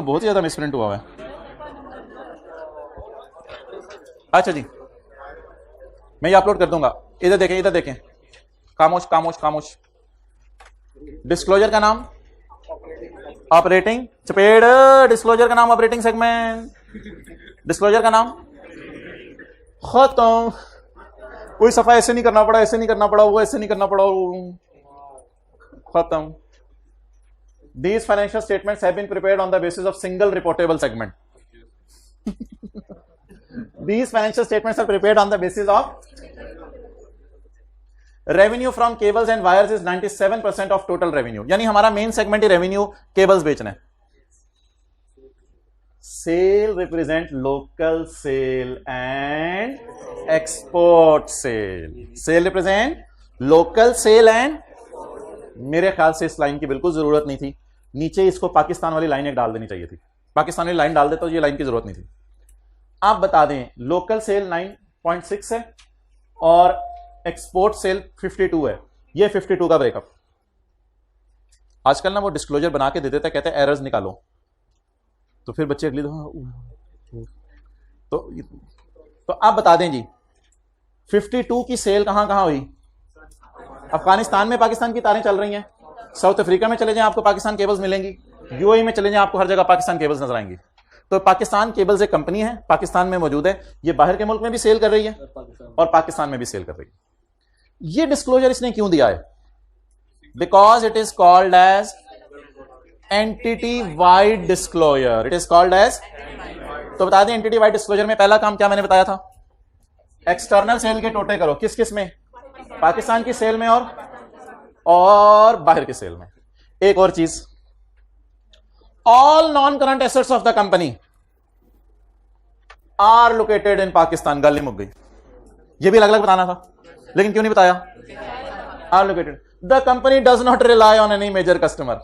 बहुत ही ज्यादा मिसप्रिंट हुआ है। अच्छा जी, मैं ये अपलोड कर दूंगा। इधर देखें, इधर देखें, खामोश खामोश खामोश। डिस्क्लोजर का नाम ऑपरेटिंग चपेड़, डिस्क्लोजर का नाम ऑपरेटिंग सेगमेंट, डिस्क्लोजर का नाम खत्म। कोई सफा ऐसे नहीं करना पड़ा, ऐसे नहीं करना पड़ा, वो ऐसे नहीं करना पड़ा, खत्म। These financial statements have been prepared on the basis of single reportable segment. These financial statements are prepared on the basis of revenue from cables and wires is 97% of total revenue. यानी हमारा main segment ही revenue cables बेचना है। Sale represent local sale and export sale. Sale represent local sale and, मेरे ख्याल से इस line की बिल्कुल जरूरत नहीं थी, नीचे इसको पाकिस्तान वाली लाइन एक डाल देनी चाहिए थी। पाकिस्तान वाली लाइन डाल दे तो ये लाइन की जरूरत नहीं थी। आप बता दें लोकल सेल 9.6 है और एक्सपोर्ट सेल 52 है, ये 52 का ब्रेकअप। आजकल ना वो डिस्क्लोजर बना के दे देता है, कहते हैं एरर्स निकालो, तो फिर बच्चे अगली दफा तो आप बता दें जी 52 की सेल कहां कहां हुई? अफगानिस्तान में पाकिस्तान की तारें चल रही हैं, साउथ अफ्रीका में चले जाएं आपको पाकिस्तान केबल्स मिलेंगी, यूएई में चले जाएं आपको हर जगह पाकिस्तान केबल्स नजर आएंगी। तो पाकिस्तान केबल्स एक कंपनी है, पाकिस्तान में मौजूद है, ये बाहर के मुल्क में भी सेल कर रही है और पाकिस्तान में भी सेल कर रही है। ये डिस्क्लोजर इसने क्यों दिया है? Because it is called as entity wide disclosure. It is called as, तो बता दें एंटिटी वाइड डिस्क्लोजर में पहला काम क्या मैंने बताया था? एक्सटर्नल सेल के टोटे करो, किस किस में? पाकिस्तान की सेल में और बाहर की सेल में। एक और चीज, all non current assets of the company are located in Pakistan. गल मुक गई, ये भी अलग अलग बताना था, लेकिन क्यों नहीं बताया? Are located. The company does not rely on any major customer.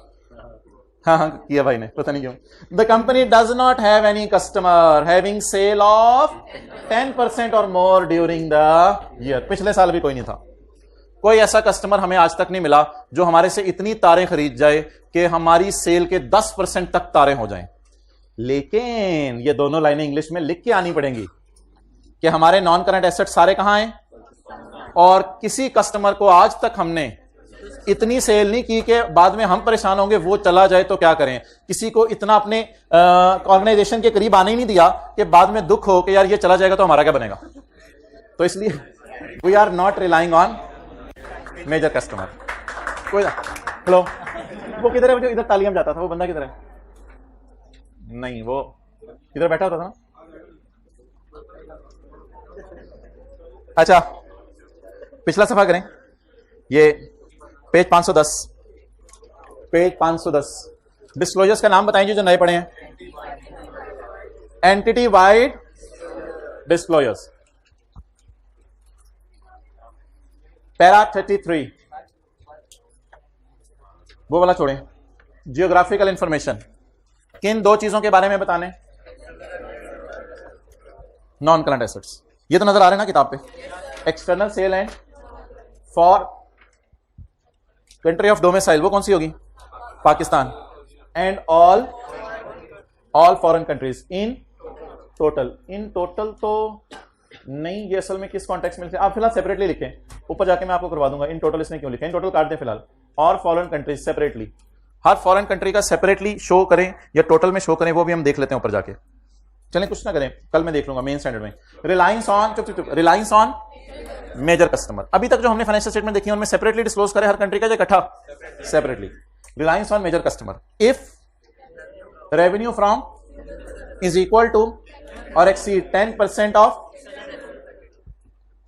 हाँ किया भाई ने, पता नहीं क्यों। The company does not have any customer having sale of 10% और मोर ड्यूरिंग द ईयर। पिछले साल भी कोई नहीं था, कोई ऐसा कस्टमर हमें आज तक नहीं मिला जो हमारे से इतनी तारें खरीद जाए कि हमारी सेल के 10% तक तारें हो जाएं। लेकिन ये दोनों लाइनें इंग्लिश में लिख के आनी पड़ेंगी कि हमारे नॉन करंट एसेट सारे कहां हैं, और किसी कस्टमर को आज तक हमने इतनी सेल नहीं की कि बाद में हम परेशान होंगे, वो चला जाए तो क्या करें। किसी को इतना अपने ऑर्गेनाइजेशन के करीब आने ही नहीं दिया कि बाद में दुख हो कि यार ये चला जाएगा तो हमारा क्या बनेगा। तो इसलिए we are not relying on major customer. कोई हेलो, वो किधर है? जो इधर तालियां जाता था वो बंदा किधर है? नहीं, वो इधर बैठा होता था ना। अच्छा, पिछला सफा करें, ये पेज 510, पेज 510। डिस्क्लोजर्स का नाम बताएंगे जो नए पढ़े हैं। एंटिटी वाइड डिस्क्लोजर्स, पैरा 33, वो वाला छोड़ें। जियोग्राफिकल इंफॉर्मेशन, किन दो चीजों के बारे में बताने? Non current assets. ये तो नजर आ रहे हैं ना किताब पे। External sale and for country of domicile, वो कौन सी होगी? Pakistan. And all foreign countries in total. In total तो नहीं, ये असल में किस कॉन्टेक्स्ट में? आप फिलहाल सेपरेटली लिखें, ऊपर जाके मैं आपको करवा दूंगा। इन टोटल इसने क्यों लिखा? इन टोटल काट दें फिलहाल। और फॉरेन कंट्रीज सेपरेटली, हर फॉरेन कंट्री का सेपरेटली शो करें या टोटल में शो करें, वो भी हम देख लेते हैं ऊपर जाके। चलें, कुछ ना करें, कल मैं देख लूंगा मेन स्टैंडर्ड में। Reliance on, reliance on major customer. अभी तक जो हमने फाइनेंशियल स्टेटमेंट देखी उनमें सेपरेटली डिस्क्लोज करे हर कंट्री का, इकट्ठा separately. Reliance on major customer, if revenue from is equal to और exceed 10% of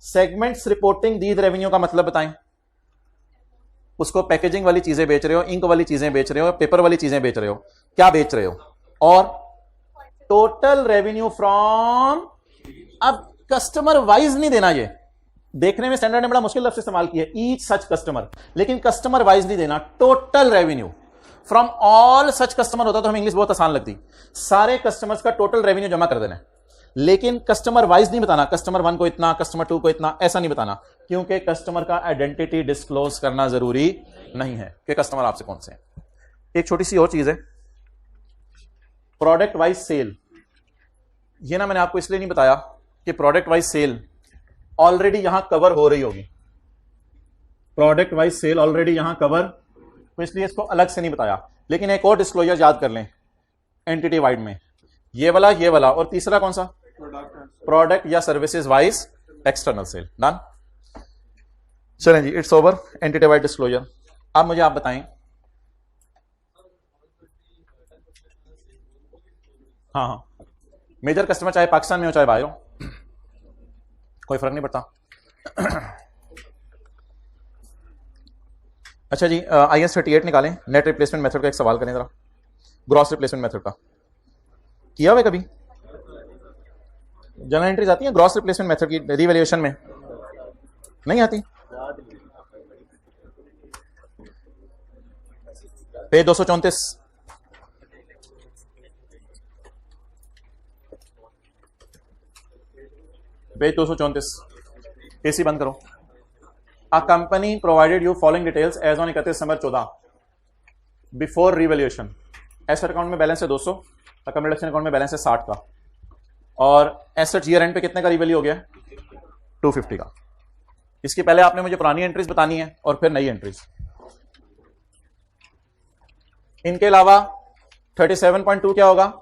segments reporting these revenue का मतलब बताएं। उसको पैकेजिंग वाली चीजें बेच रहे हो, इंक वाली चीजें बेच रहे हो, पेपर वाली चीजें बेच रहे हो, क्या बेच रहे हो? और टोटल रेवेन्यू फ्रॉम, अब कस्टमर वाइज नहीं देना, ये देखने में स्टैंडर्ड ने बड़ा मुश्किल लफ्ज़ इस्तेमाल किया है, ईच सच कस्टमर, लेकिन कस्टमर वाइज नहीं देना, total revenue from all such customer होता तो हमें इंग्लिश बहुत आसान लगती, सारे कस्टमर्स का टोटल रेवेन्यू जमा कर देना है। लेकिन कस्टमर वाइज नहीं बताना, कस्टमर 1 को इतना, कस्टमर 2 को इतना, ऐसा नहीं बताना, क्योंकि कस्टमर का आइडेंटिटी डिस्क्लोज करना जरूरी नहीं है कि कस्टमर आपसे कौन से हैं। एक छोटी सी और चीज है, प्रोडक्ट वाइज सेल, ये ना मैंने आपको इसलिए नहीं बताया कि प्रोडक्ट वाइज सेल ऑलरेडी यहां कवर हो रही होगी, प्रोडक्ट वाइज सेल ऑलरेडी यहां कवर, तो इसलिए इसको अलग से नहीं बताया। लेकिन एक और डिस्क्लोजर याद कर लें एंटिटी वाइड में, ये वाला और तीसरा कौन सा, प्रोडक्ट या services wise external sale. Done, चलें जी, it's over entity wide disclosure. अब मुझे आप बताएं, हाँ मेजर कस्टमर चाहे पाकिस्तान में हो चाहे बाहर हो, कोई फर्क नहीं पड़ता। अच्छा जी, IS 38 निकालें, नेट रिप्लेसमेंट मेथड का एक सवाल करें जरा, ग्रॉस रिप्लेसमेंट मेथड का किया हुआ कभी? जनरल एंट्रीज आती हैं ग्रॉस रिप्लेसमेंट मेथड की रिवैल्यूएशन में? नहीं आती? पेज 234, पेज 234, एसी बंद करो। A company provided you following details as on 31 December 14 before revaluation. Asset account में बैलेंस है 200, अकोमोडेशन अकाउंट में बैलेंस है 60 का, और एसेट ईयर एंड पे कितने का रिवैल्यू हो गया? 250 का। इसके पहले आपने मुझे पुरानी एंट्रीज बतानी है और फिर नई एंट्रीज। इनके अलावा 37.2 क्या होगा?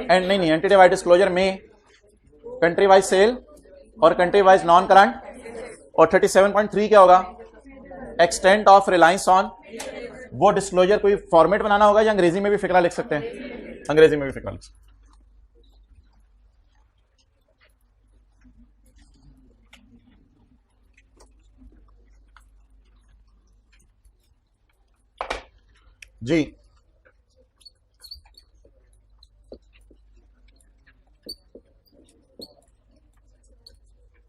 एंड नहीं, एंटिटी वाइड डिस्क्लोजर में कंट्री वाइज सेल और कंट्री वाइज नॉन करंट, और 37.3 क्या होगा? Extent of reliance on. वो डिस्क्लोजर कोई फॉर्मेट बनाना होगा या अंग्रेजी में भी फिक्रा लिख सकते हैं? अंग्रेजी में भी फिक्रा लिख सकते हैं। जी,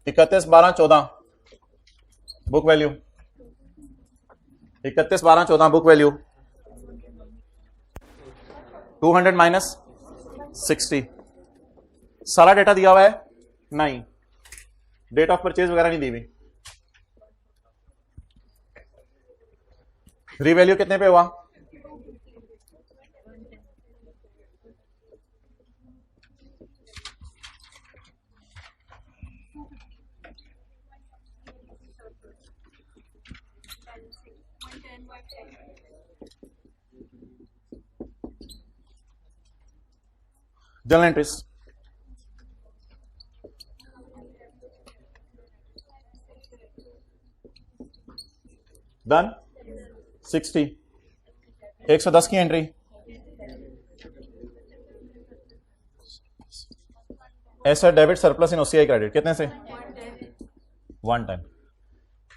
इकतीस 12-14 book value, 31/12/14 book value 200 minus 60। सारा डेटा दिया हुआ है? नहीं, डेट ऑफ परचेज वगैरह नहीं दी हुई। रीवैल्यू कितने पे हुआ? General entries, done. 60, 110 की एंट्री, ऐसा डेबिट सरप्लस इन OCI क्रेडिट कितने से? 1 टाइम।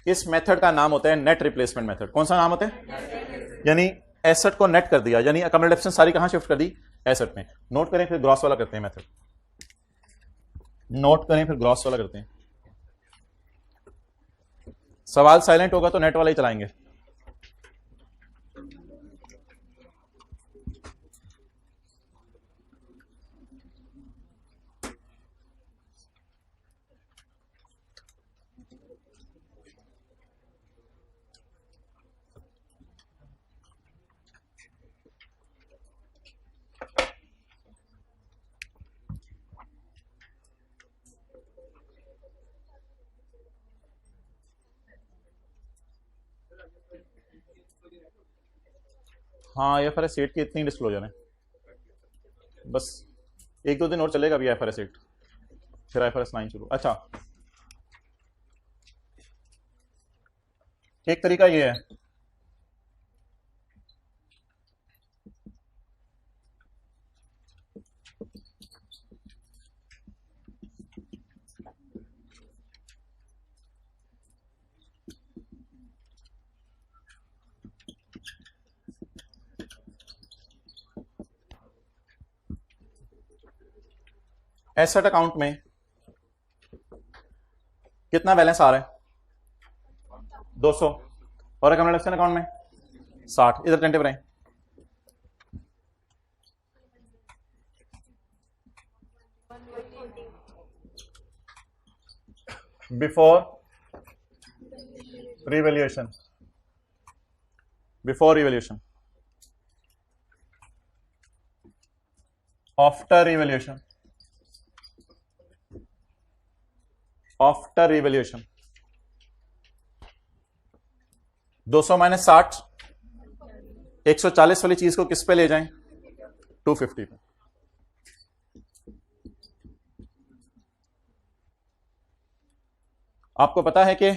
इस मेथड का नाम होता है नेट रिप्लेसमेंट मेथड। कौन सा नाम होता है? यानी एसेट को नेट कर दिया, यानी अकोमोडेशन सारी कहां शिफ्ट कर दी? एसेट में। नोट करें फिर ग्रॉस वाला करते हैं मेथड, नोट करें फिर ग्रॉस वाला करते हैं। सवाल साइलेंट होगा तो नेट वाला ही चलाएंगे। हाँ, IFRS 8 की इतनी डिस्क्लोजर है, बस 1-2 दिन और चलेगा अभी IFRS 8, फिर IFRS 9 शुरू। अच्छा, एक तरीका ये है, एसेट अकाउंट में कितना बैलेंस आ रहा है? 200, और अकोमोडेशन अकाउंट में 60। इधर टेंटिव रहे। Before revaluation, before revaluation after revaluation, after revaluation 200 minus 60, 140 वाली चीज को किस पे ले जाएं? 250 पे। आपको पता है कि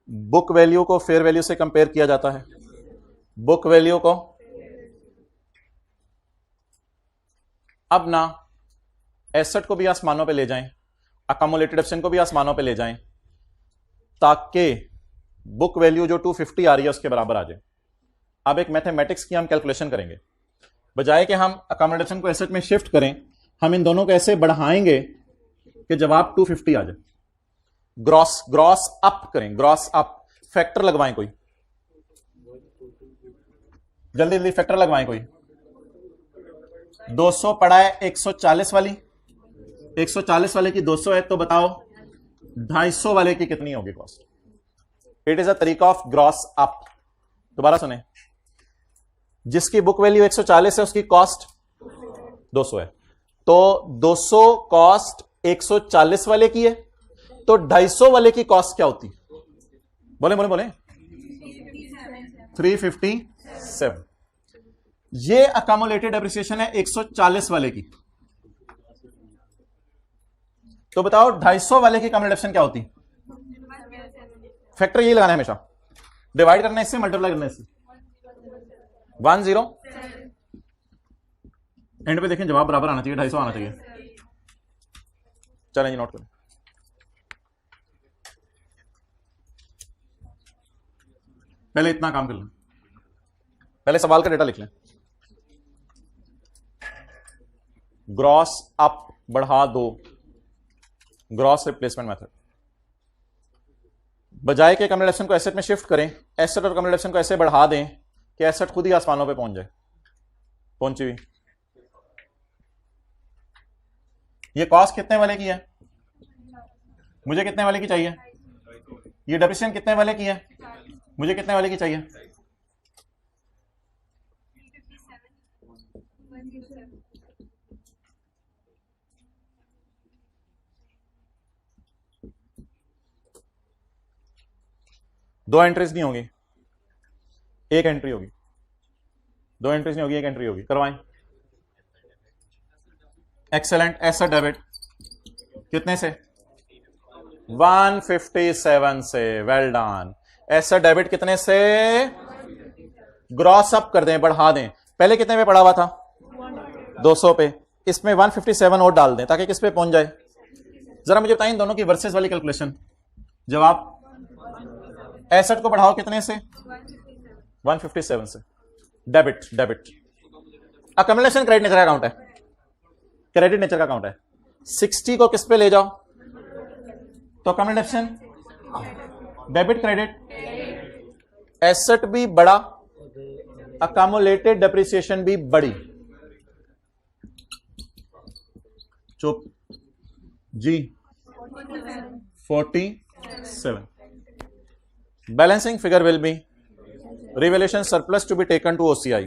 बुक वैल्यू को फेयर वैल्यू से कंपेयर किया जाता है। बुक वैल्यू को अब ना एसेट को भी आसमानों पे ले जाएं, अकमुलेटेड ऑप्शन को भी आसमानों पे ले जाएं, ताकि बुक वैल्यू जो 250 आ रही है उसके बराबर आ जाए। अब एक मैथमेटिक्स की हम कैलकुलेशन करेंगे। बजाय कि हम अकमुलेटेड को एसेट में शिफ्ट करें, हम इन दोनों को ऐसे बढ़ाएंगे कि जवाब 250 आ जाए। ग्रॉस अप करें, ग्रॉस अप। फैक्टर लगवाएं कोई, जल्दी जल्दी फैक्टर लगवाएं कोई। 200 पड़ा है 140 वाली, 140 वाले की 200 है, तो बताओ 250 वाले की कितनी होगी कॉस्ट? इट इज अ तरीका ऑफ ग्रॉस अप। दोबारा सुने, जिसकी बुक वैल्यू 140 है उसकी कॉस्ट 200 है, तो 200 कॉस्ट 140 वाले की है, तो 250 वाले की कॉस्ट क्या होती? बोले बोले बोले 357। ये अकमुलेटेड एप्रिसिएशन है 140 वाले की, तो बताओ 250 वाले की अकमुलेशन क्या होती? फैक्टर ये लगाना है हमेशा, डिवाइड करना है इससे, मल्टीप्लाई करना है इससे। 10 एंड पे देखें जवाब बराबर आना चाहिए, 250 आना चाहिए। चलें जी, नोट करें। पहले इतना काम कर लें, पहले सवाल का डेटा लिख लें। ग्रॉस अप बढ़ा दो, ग्रॉस रिप्लेसमेंट मेथड। बजाय के कम्युलेशन को एसेट में शिफ्ट करें, एसेट और कम्युलेशन को ऐसे बढ़ा दें कि एसेट खुद ही आसमानों पे पहुंच जाए। पहुंची हुई। ये कॉस्ट कितने वाले की है? मुझे कितने वाले की चाहिए? ये डेप्रिसिएशन कितने वाले की है? मुझे कितने वाले की चाहिए? दो एंट्रीज नहीं होगी, एक एंट्री होगी। दो एंट्रीज नहीं होगी, एक एंट्री होगी। करवाएं। एक्सेलेंट। एसेट डेबिट कितने से? 157 से। Well done. एसेट डेबिट कितने से? ग्रॉस अप कर दें, बढ़ा दें। पहले कितने पे पड़ा हुआ था? 200 पे। इसमें 157 और डाल दें ताकि किस पे पहुंच जाए? जरा मुझे बताएं दोनों की वर्सेस वाली कैलकुलेशन। जवाब, एसेट को बढ़ाओ कितने से? 157 से। Debit, debit. Accumulation credit nature का अकाउंट है, क्रेडिट नेचर का अकाउंट है। 60 को किस पे ले जाओ? तो अकमुलेशन डेबिट क्रेडिट। एसेट भी बड़ा, अकमुलेटेड डेप्रिसिएशन भी बड़ी। चुप जी। 47। Balancing figure will be revaluation surplus to be taken to OCI.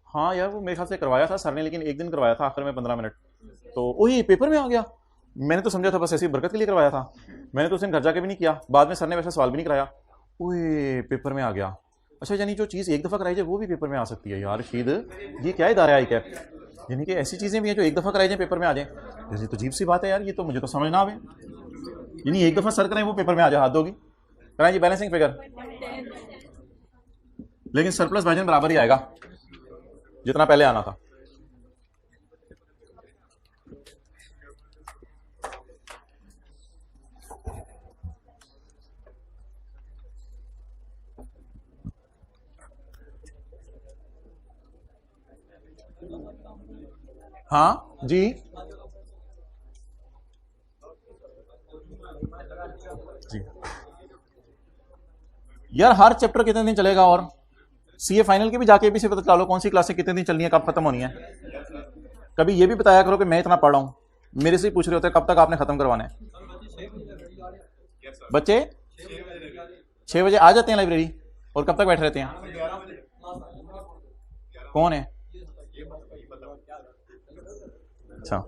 हाँ यार, वो मेरे ख्याल से करवाया था सर ने, लेकिन एक दिन करवाया था आखिर में 15 मिनट, तो वही पेपर में आ गया। मैंने तो समझा था बस ऐसी बरकत के लिए करवाया था, मैंने तो उस दिन घर जाके भी नहीं किया। बाद में सर ने वैसे सवाल भी नहीं कराया, ओए पेपर में आ गया। अच्छा, यानी जो चीज़ एक दफ़ा कराई जाए वो भी पेपर में आ सकती है। यार रशीद, ये क्या इदारा है ICAP? यानी कि ऐसी चीज़ें भी हैं जो एक दफ़ा कराई जाए पेपर में आ जाए। ये तो अजीब सी बात है यार, ये तो मुझे तो समझ ना आवे। यानी एक दफ़ा सर करें वो पेपर में आ जाए, हाथ दोगी। कराएं जी बैलेंसिंग फिगर, लेकिन सरप्लस मार्जिन बराबर ही आएगा जितना पहले आना था। हाँ जी, जी यार, हर चैप्टर कितने दिन चलेगा? और सीए फाइनल के भी जाके भी से पता चला लो कौन सी क्लासें कितने दिन चलनी है, कब खत्म होनी है। कभी ये भी बताया करो कि मैं इतना पढ़ रहा हूं। मेरे से ही पूछ रहे होते हैं कब तक आपने खत्म करवाना है। बच्चे 6 बजे आ जाते हैं लाइब्रेरी, और कब तक बैठे रहते हैं? कौन है? अच्छा,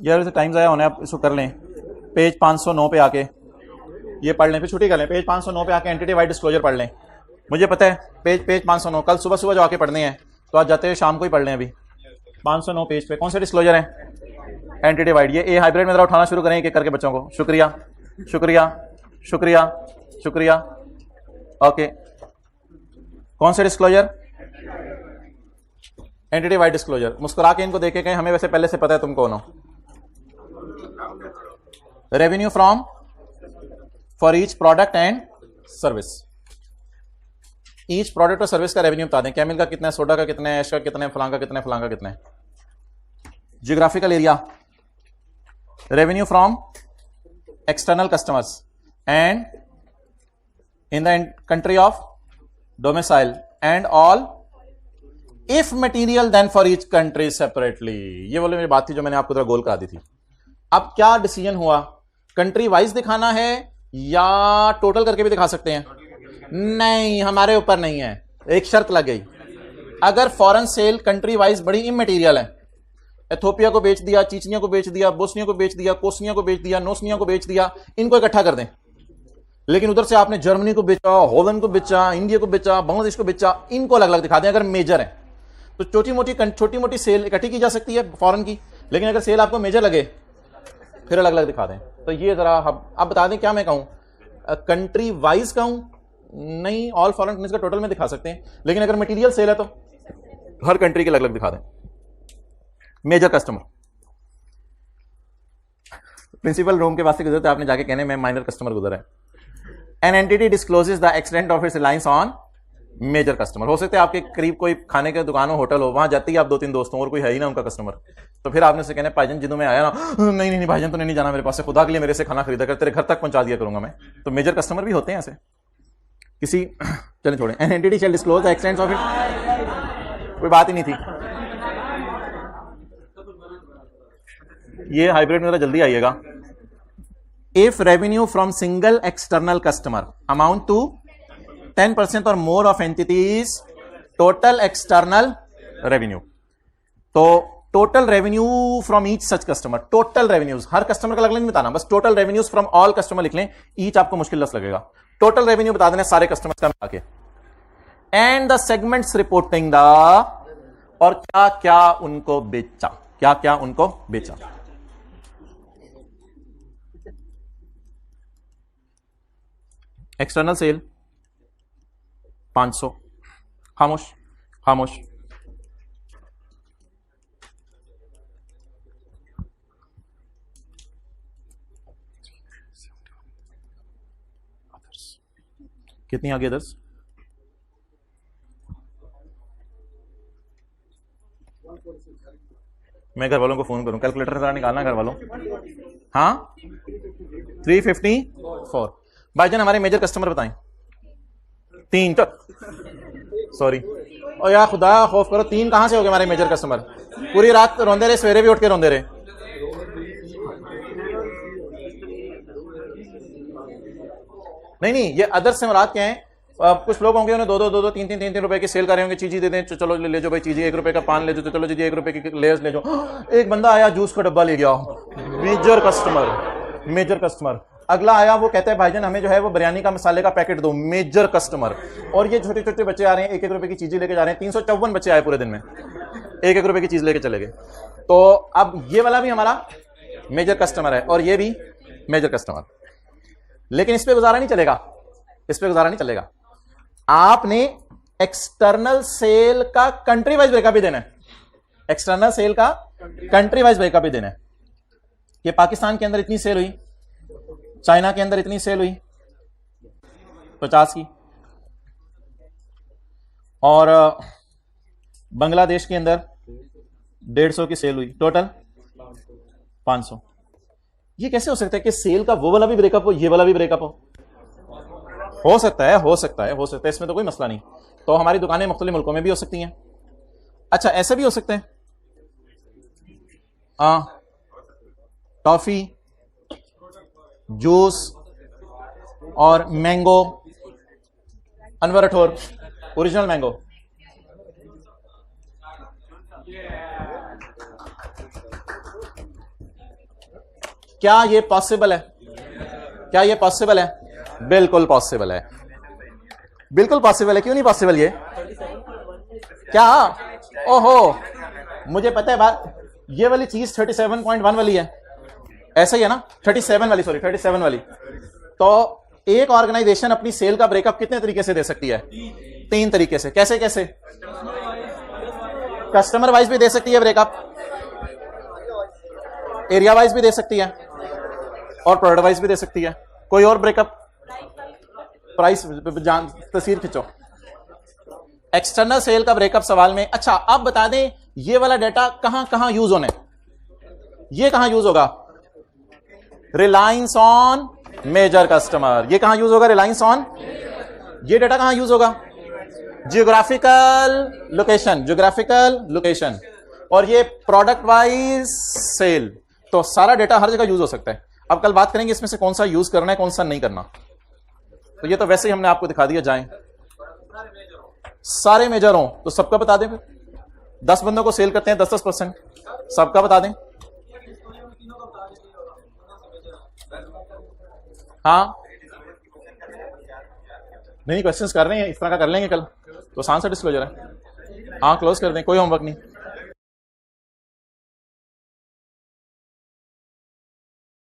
यार वैसे टाइम ज़ाया होना है, आप इसको कर लें। पेज 509 पे आके ये पढ़ लें, फिर छुट्टी कर लें। पेज 509 पे आके एंटिटी वाइड डिस्क्लोजर पढ़ लें। मुझे पता है पेज 509 कल सुबह सुबह जो आके पढ़ने हैं, तो आज जाते हुए शाम को ही पढ़ लें। अभी 509 पेज पे कौन से डिस्क्लोजर है? Entity wide. ये ए हाइब्रिड में जरा उठाना शुरू करें एक एक करके बच्चों को। शुक्रिया शुक्रिया शुक्रिया शुक्रिया। ओके, कौन से डिस्क्लोजर? Entity wide disclosure. मुस्कुरा के इनको देखे कहें हमें वैसे पहले से पता है तुम कौन हो। Revenue from for each product and service. Each product और सर्विस का रेवेन्यू बता दें। कैमिल का कितना है, सोडा का कितना है, ऐश का कितना है, फलां का कितना है, फलां का कितना है। Geographical area, revenue from external customers and in the country of domicile and all if material then for each country separately. ये बोले मेरी बात थी जो मैंने आपको थोड़ा गोल करा दी थी। अब क्या डिसीजन हुआ, कंट्री वाइज दिखाना है या टोटल करके भी दिखा सकते हैं? नहीं, हमारे ऊपर नहीं है। एक शर्त लग गई, अगर फॉरेन सेल कंट्री वाइज बड़ी इमटेरियल है, एथोपिया को बेच दिया, चीचनिया को बेच दिया, बोस्निया को बेच दिया, कोस्निया को बेच दिया, नोस्निया को बेच दिया, इनको इकट्ठा कर दें। लेकिन उधर से आपने जर्मनी को बेचा, हॉलैंड को बेचा, इंडिया को बेचा, बांग्लादेश को बेचा, इनको अलग अलग दिखा दें। अगर मेजर है तो छोटी मोटी सेल इकट्ठी की जा सकती है फॉरेन की, लेकिन अगर सेल आपको मेजर लगे फिर अलग अलग दिखा दें। तो ये जरा आप बता दें क्या मैं कहूं, कंट्री वाइज कहूं? नहीं, ऑल फॉरेन कंट्रीज का टोटल में दिखा सकते हैं, लेकिन अगर मटेरियल सेल है तो हर कंट्री के अलग अलग दिखा दें। मेजर कस्टमर, प्रिंसिपल रूम के वास्ते गुजरते आपने जाके कहने में माइनर कस्टमर गुजरा है। An entity discloses the extent of its reliance on major customer. हो सकता है आपके करीब कोई खाने के दुकान हो, होटल हो, वहां जाती है आप 2-3 दोस्तों और कोई है ही ना उनका कस्टमर, तो फिर आपने से कहना भाईजान जिदों में आया ना, नहीं नहीं भाईजान तो नहीं जाना मेरे पास से, खुदा के लिए मेरे से खाना खरीदा कर, तेरे घर तक पहुंचा दिया करूंगा मैं। तो मेजर कस्टमर भी होते हैं ऐसे किसी। चलें छोड़ें। An entity shall disclose the extent of it, कोई बात ही नहीं थी। ये हाइब्रिड में जरा जल्दी आइएगा। If revenue from single external customer amount to 10% और more of entities total external revenue. तो total revenue from each such customer, total revenues, हर कस्टमर का अलग नहीं बताना, बस total revenues from all customer लिख लें। ईच आपको मुश्किल लस लगेगा, टोटल रेवेन्यू बता देना सारे कस्टमर्स का मिला के। And the segments reporting the, और क्या क्या उनको बेचा, क्या क्या उनको बेचा। एक्सटर्नल सेल 500, खामोश खामोश। कितनी आ गई अदर्स? मैं घर वालों को फोन करूं, कैलकुलेटर जरा निकालना घर वालों। हाँ 354। भाईजान हमारे मेजर कस्टमर बताएं। 3, सॉरी और यार खुदा खौफ करो, 3 कहां से हो गए हमारे मेजर कस्टमर? पूरी रात रोंदे रहे, सवेरे भी उठ के रोंदे रहे। नहीं, ये अदर से मुराद क्या है? कुछ लोग होंगे उन्हें 2-2, 3-3 रुपए की सेल कर रहे होंगे, चीजी दे दें, चलो ले जाओ भाई चीजी, 1 रुपए का पान ले जाओ, चलो जी 1 रुपए की लेयर्स ले जाओ। एक बंदा आया जूस का डब्बा ले गया, मेजर कस्टमर। अगला आया वो कहता है भाईजान हमें जो है वो बिरयानी का मसाले का पैकेट दो, मेजर कस्टमर। और ये छोटे छोटे बच्चे आ रहे हैं, 1-1 रुपए की चीजें लेके जा रहे हैं। 354 बच्चे आए पूरे दिन में, 1-1 रुपए की चीज लेके चले गए। तो अब ये वाला भी हमारा मेजर कस्टमर है और ये भी मेजर कस्टमर, लेकिन इस पे गुजारा नहीं चलेगा। आपने एक्सटर्नल सेल का कंट्री वाइज ब्रेकअप भी देना है, एक्सटर्नल सेल का कंट्री वाइज ब्रेकअप भी देना है कि पाकिस्तान के अंदर इतनी सेल हुई, चाइना के अंदर इतनी सेल हुई 50 की, और बांग्लादेश के अंदर 150 की सेल हुई, टोटल 500। ये कैसे हो सकता है कि सेल का वो वाला भी ब्रेकअप हो, ये वाला भी ब्रेकअप हो सकता है, इसमें तो कोई मसला नहीं। तो हमारी दुकानें मुख्तलिफ मुल्कों में भी हो सकती हैं। अच्छा ऐसे भी हो सकते हैं टॉफी, जूस और mango. Anwar Rathore, original mango. क्या ये पॉसिबल है? क्या ये पॉसिबल है? बिल्कुल पॉसिबल है, बिल्कुल पॉसिबल है। क्यों नहीं पॉसिबल ये? क्या? ओहो, मुझे पता है बात। ये वाली चीज 37.1 वाली है, ऐसा ही है ना? 37 वाली, सॉरी 37 वाली। तो एक ऑर्गेनाइजेशन अपनी सेल का ब्रेकअप कितने तरीके से दे सकती है? 3 तरीके से। कैसे कैसे? कस्टमर वाइज भी दे सकती है ब्रेकअप, एरिया वाइज भी दे सकती है, और प्रोडक्ट वाइज भी दे सकती है। कोई और ब्रेकअप? प्राइस, तस्वीर खींचो। एक्सटर्नल सेल का ब्रेकअप सवाल में। अच्छा, अब बता दें ये वाला डाटा कहां कहां यूज होने? ये कहां यूज होगा? Reliance on major customer. ये कहां यूज होगा? Reliance on. ये डाटा कहां यूज होगा? Geographical location, geographical location. और ये प्रोडक्ट वाइज सेल। तो सारा डाटा हर जगह यूज हो सकता है। अब कल बात करेंगे इसमें से कौन सा यूज करना है, कौन सा नहीं करना। तो ये तो वैसे ही हमने आपको दिखा दिया। जाएं, सारे मेजर हो तो सबका बता दें। फिर 10 बंदों को सेल करते हैं 10-10%, सबका बता दें। हाँ, नहीं क्वेश्चंस कर रहे हैं, इस तरह का कर लेंगे कल, तो आसान सा डिस्क्लोजर है। हाँ, क्लोज कर दें, कोई होमवर्क नहीं।